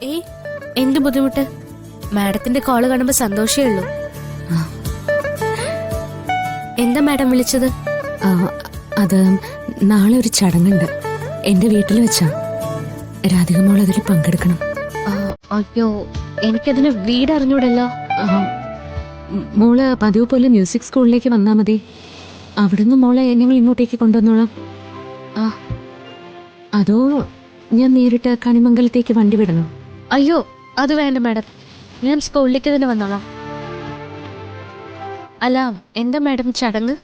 ഏയ്, എന്ത് ബുദ്ധിമുട്ട്? മാഡത്തിന്റെ കോള് കാണുമ്പോ സന്തോഷേ ഉള്ളൂ. എന്താ മാഡം വിളിച്ചത്? അത് നാളെ ഒരു ചടങ്ങുണ്ട്, എന്റെ വീട്ടിൽ വെച്ചാ. രാധിക മോൾ അതിൽ പങ്കെടുക്കണം. അയ്യോ, എനിക്കതിന് വീട് അറിഞ്ഞൂടല്ലോ. മോള് പതിവ് പോലെ മ്യൂസിക് സ്കൂളിലേക്ക് വന്നാ മതി. അവിടുന്ന് മോളെ ഞങ്ങൾ ഇങ്ങോട്ടേക്ക് കൊണ്ടുവന്നോളാം. അതോ ഞാൻ നേരിട്ട് കണിമംഗലത്തേക്ക് വണ്ടി വിടണോ? അയ്യോ, അത് വേണ്ട മാഡം, ഞാൻ സ്കൂളിലേക്ക് തന്നെ വന്നോളാം. അല്ല, എന്താ മാഡം ചടങ്ങ്?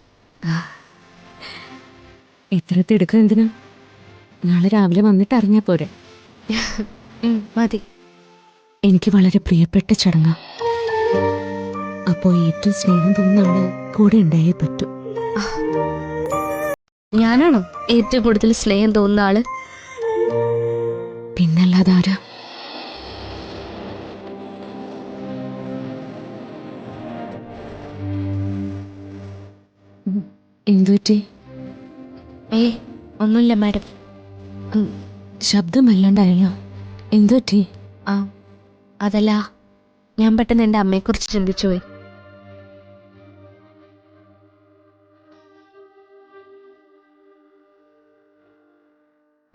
ഇത്ര തിടുക്കം എന്തിനാ? നാളെ രാവിലെ വന്നിട്ട് അറിഞ്ഞാ പോരെ. മതി. എനിക്ക് വളരെ പ്രിയപ്പെട്ട ചടങ്ങാ. അപ്പോ ഏറ്റവും സ്നേഹം തോന്നുന്ന ആള് കൂടെ ഉണ്ടായേ പറ്റൂ. ഞാനാണോ ഏറ്റവും കൂടുതൽ സ്നേഹം തോന്നുന്ന ആള്? പിന്നല്ലാതെ ആരാ? എന്തുപറ്റി? ഒന്നുമില്ല മാഡം. ശബ്ദം വല്ലാണ്ടായോ? എന്തുപറ്റി? അതല്ല, ഞാൻ പെട്ടെന്ന് എൻ്റെ അമ്മയെക്കുറിച്ച് ചിന്തിച്ചു പോയി.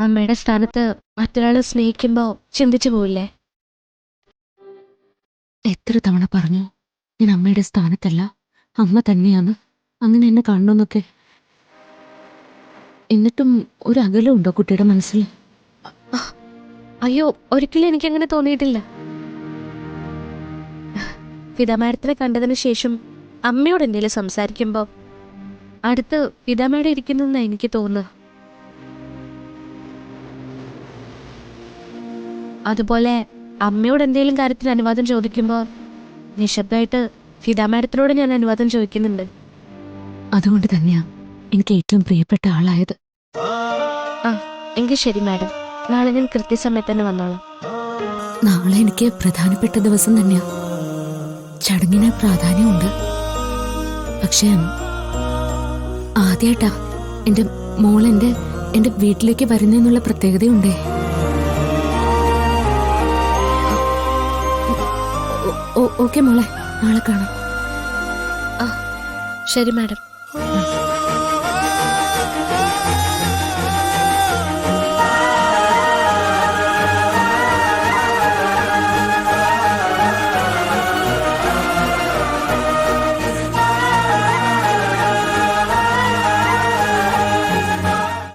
അമ്മയുടെ സ്ഥാനത്ത് മറ്റൊരാളെ സ്നേഹിക്കുമ്പോ ചിന്തിച്ചു പോവില്ലേ? എത്ര തവണ പറഞ്ഞു ഞാൻ അമ്മയുടെ സ്ഥാനത്തല്ല, അമ്മ തന്നെയാന്ന്. അങ്ങനെ എന്നെ കാണണമെന്നൊക്കെ. എന്നിട്ടും ഒരു അകലമുണ്ടോ കുട്ടിയുടെ മനസ്സിൽ? അയ്യോ, ഒരിക്കലും എനിക്കങ്ങനെ തോന്നിയിട്ടില്ല. ഫിദ മാഡത്തിനെ കണ്ടതിന് ശേഷം അമ്മയോട് എന്തെങ്കിലും സംസാരിക്കുമ്പോൾ അടുത്ത് ഫിദ മാഡം ഇരിക്കുന്നെന്നാണ് എനിക്ക് തോന്നുന്നത്. അതുപോലെ അമ്മയോട് എന്തെങ്കിലും കാര്യത്തിന് അനുവാദം ചോദിക്കുമ്പോൾ നിശബ്ദമായിട്ട് ഫിദ മാഡത്തിനോട് ഞാൻ അനുവാദം ചോദിക്കുന്നുണ്ട്. അതുകൊണ്ട് തന്നെയാ എനിക്ക് ഏറ്റവും പ്രിയപ്പെട്ട ആളായത്. എങ്കിൽ ശരി മാഡം, നാളെ ഞാൻ കൃത്യസമയത്ത് തന്നെ വന്നോളാം. നാളെ എനിക്ക് പ്രധാനപ്പെട്ട ദിവസം തന്നെയാ. ചടങ്ങിന് പ്രാധാന്യമുണ്ട്. പക്ഷേ ആദ്യമായിട്ടാ എൻ്റെ മോൾ എൻ്റെ വീട്ടിലേക്ക് വരുന്നെന്നുള്ള പ്രത്യേകതയുണ്ടേ. ഓക്കെ മോളെ, നാളെ കാണാം. ശരി മാഡം.